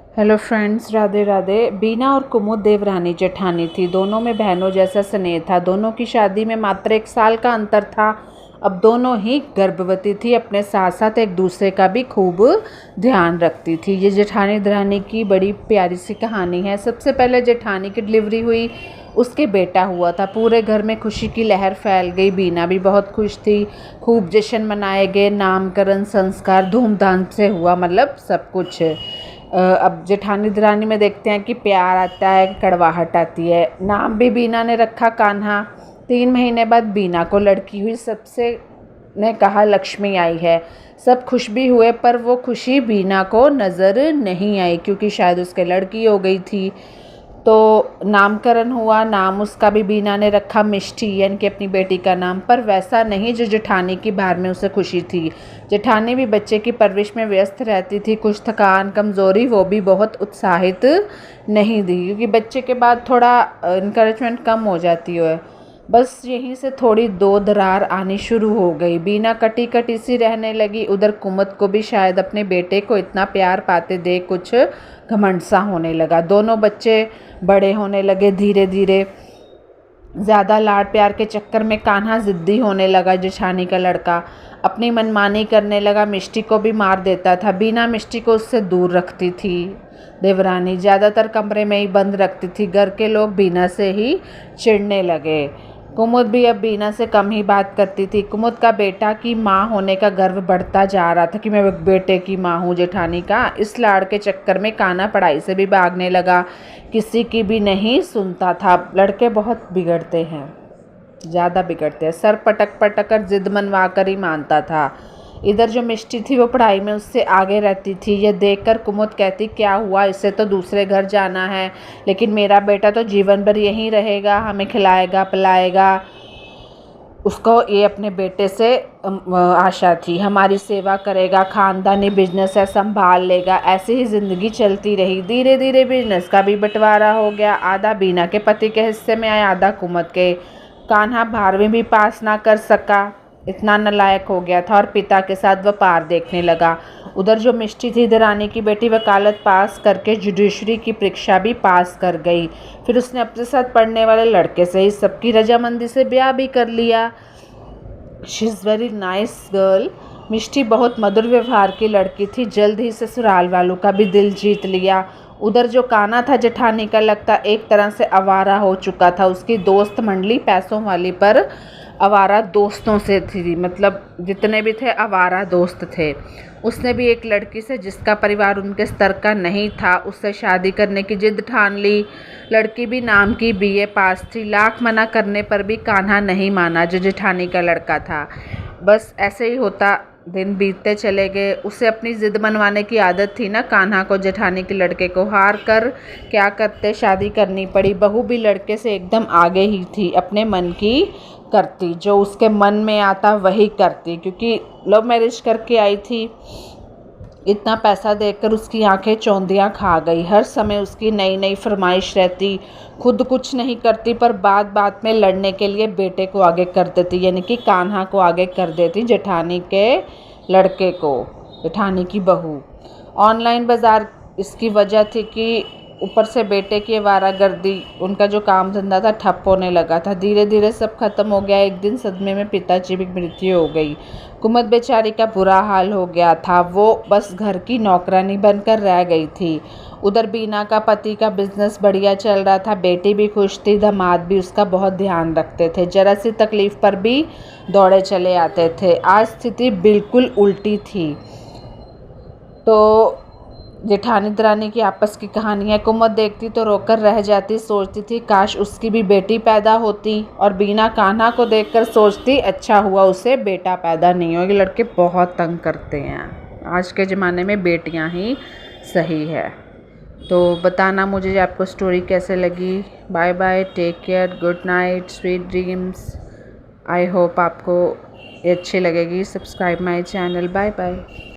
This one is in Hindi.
Hello friends, Radhe Radhe. बीना और कुमुद देवरानी जेठानी थी। दोनों में बहनों जैसा स्नेह था। दोनों की शादी में मात्र 1 साल का अंतर था। अब दोनों ही गर्भवती थी। अपने साथ साथ एक दूसरे का भी खूब ध्यान रखती थी। ये जेठानी देवरानी की बड़ी प्यारी सी कहानी है। सबसे पहले जेठानी की डिलीवरी हुई, उसके बेटा हुआ था। पूरे घर में खुशी की लहर फैल गई। बीना भी बहुत खुश थी। खूब जश्न मनाए गए। नामकरण संस्कार धूमधाम से हुआ, मतलब सब कुछ। अब जेठानी देवरानी में देखते हैं कि प्यार आता है, कड़वाहट आती है। नाम भी बीना ने रखा कान्हा। 3 महीने बाद बीना को लड़की हुई। सबसे ने कहा लक्ष्मी आई है। सब खुश भी हुए, पर वो खुशी बीना को नज़र नहीं आई, क्योंकि शायद उसके लड़की हो गई थी। तो नामकरण हुआ। नाम उसका भी बीना ने रखा मिष्टी, यानी कि अपनी बेटी का नाम, पर वैसा नहीं जो जेठानी की बाहर में उसे खुशी थी। जेठानी भी बच्चे की परवरिश में व्यस्त रहती थी। कुछ थकान, कमज़ोरी वो भी बहुत उत्साहित नहीं दी, क्योंकि बच्चे के बाद थोड़ा इनकरेजमेंट कम हो जाती है। बस यहीं से थोड़ी दो दरार आनी शुरू हो गई। बीना कटी कटी सी रहने लगी। उधर कुमुद को भी शायद अपने बेटे को इतना प्यार पाते देख कुछ घमंड सा होने लगा। दोनों बच्चे बड़े होने लगे धीरे धीरे। ज़्यादा लाड प्यार के चक्कर में कान्हा ज़िद्दी होने लगा। जेठानी का लड़का अपनी मनमानी करने लगा। मिष्टी को भी मार देता था। बीना मिष्टी को उससे दूर रखती थी। देवरानी ज़्यादातर कमरे में ही बंद रखती थी। घर के लोग बीना से ही चिढ़ने लगे। कुमुद भी अब बीना से कम ही बात करती थी। कुमुद का बेटा की माँ होने का गर्व बढ़ता जा रहा था कि मैं एक बेटे की माँ हूँ जेठानी का। इस लाड़ के चक्कर में कान्हा पढ़ाई से भी भागने लगा। किसी की भी नहीं सुनता था। लड़के बहुत बिगड़ते हैं, ज़्यादा बिगड़ते हैं। सर पटक पटक कर जिद मनवा कर ही मानता था। इधर जो मिष्टी थी वो पढ़ाई में उससे आगे रहती थी। यह देखकर कुमुद कहती, क्या हुआ, इससे तो दूसरे घर जाना है, लेकिन मेरा बेटा तो जीवन भर यहीं रहेगा, हमें खिलाएगा पिलाएगा। उसको ये अपने बेटे से आशा थी। हमारी सेवा करेगा, ख़ानदानी बिजनेस है संभाल लेगा। ऐसे ही ज़िंदगी चलती रही। धीरे धीरे बिजनेस का भी बंटवारा हो गया। आधा बीना के पति के हिस्से में आया, आधा कुमुद के। कान्हा 12वीं भी पास ना कर सका, इतना नालायक हो गया था, और पिता के साथ व्यापार देखने लगा। उधर जो मिष्टी थी देवरानी की बेटी, वकालत पास करके जुडिशरी की परीक्षा भी पास कर गई। फिर उसने अपने साथ पढ़ने वाले लड़के से ही सबकी रजामंदी से ब्याह भी कर लिया। She is very nice girl. Mishti बहुत मधुर व्यवहार की लड़की थी। जल्द ही ससुराल वालों का भी दिल जीत लिया। उधर जो कान्हा था जेठानी का लगता, एक तरह से आवारा हो चुका था। उसकी दोस्त मंडली पैसों वाली पर आवारा दोस्तों से थी, मतलब जितने भी थे आवारा दोस्त थे। उसने भी एक लड़की से, जिसका परिवार उनके स्तर का नहीं था, उससे शादी करने की जिद ठान ली। लड़की भी नाम की बीए पास थी। लाख मना करने पर भी कान्हा नहीं माना, जो जेठानी का लड़का था। बस ऐसे ही होता दिन बीतते चले गए। उसे अपनी ज़िद मनवाने की आदत थी ना कान्हा को। जेठानी के लड़के को हार कर क्या करते, शादी करनी पड़ी। बहू भी लड़के से एकदम आगे ही थी। अपने मन की करती, जो उसके मन में आता वही करती, क्योंकि लव मैरिज करके आई थी। इतना पैसा देखकर उसकी आंखें चौंधियां खा गई। हर समय उसकी नई नई फरमाइश रहती। खुद कुछ नहीं करती, पर बात बात में लड़ने के लिए बेटे को आगे कर देती, यानी कि कान्हा को आगे कर देती, जेठानी के लड़के को, जेठानी की बहू। ऑनलाइन बाज़ार इसकी वजह थी कि ऊपर से बेटे की आवारागर्दी, उनका जो काम धंधा था ठप होने लगा था। धीरे धीरे सब खत्म हो गया। एक दिन सदमे में पिताजी की मृत्यु हो गई। कुमुद बेचारी का बुरा हाल हो गया था। वो बस घर की नौकरानी बनकर रह गई थी। उधर बीना का पति का बिजनेस बढ़िया चल रहा था। बेटी भी खुश थी। दामाद भी उसका बहुत ध्यान रखते थे। जरा सी तकलीफ पर भी दौड़े चले आते थे। आज स्थिति बिल्कुल उल्टी थी। तो जेठानी देवरानी की आपस की कहानी है। कुमुद देखती तो रोकर रह जाती। सोचती थी काश उसकी भी बेटी पैदा होती, और बीना कान्हा को देखकर सोचती अच्छा हुआ उसे बेटा पैदा नहीं हो। ये लड़के बहुत तंग करते हैं। आज के ज़माने में बेटियां ही सही है। तो बताना मुझे आपको स्टोरी कैसे लगी। Bye bye, take care, good night, sweet dreams. I hope आपको ये अच्छी लगेगी। Subscribe my channel. Bye bye.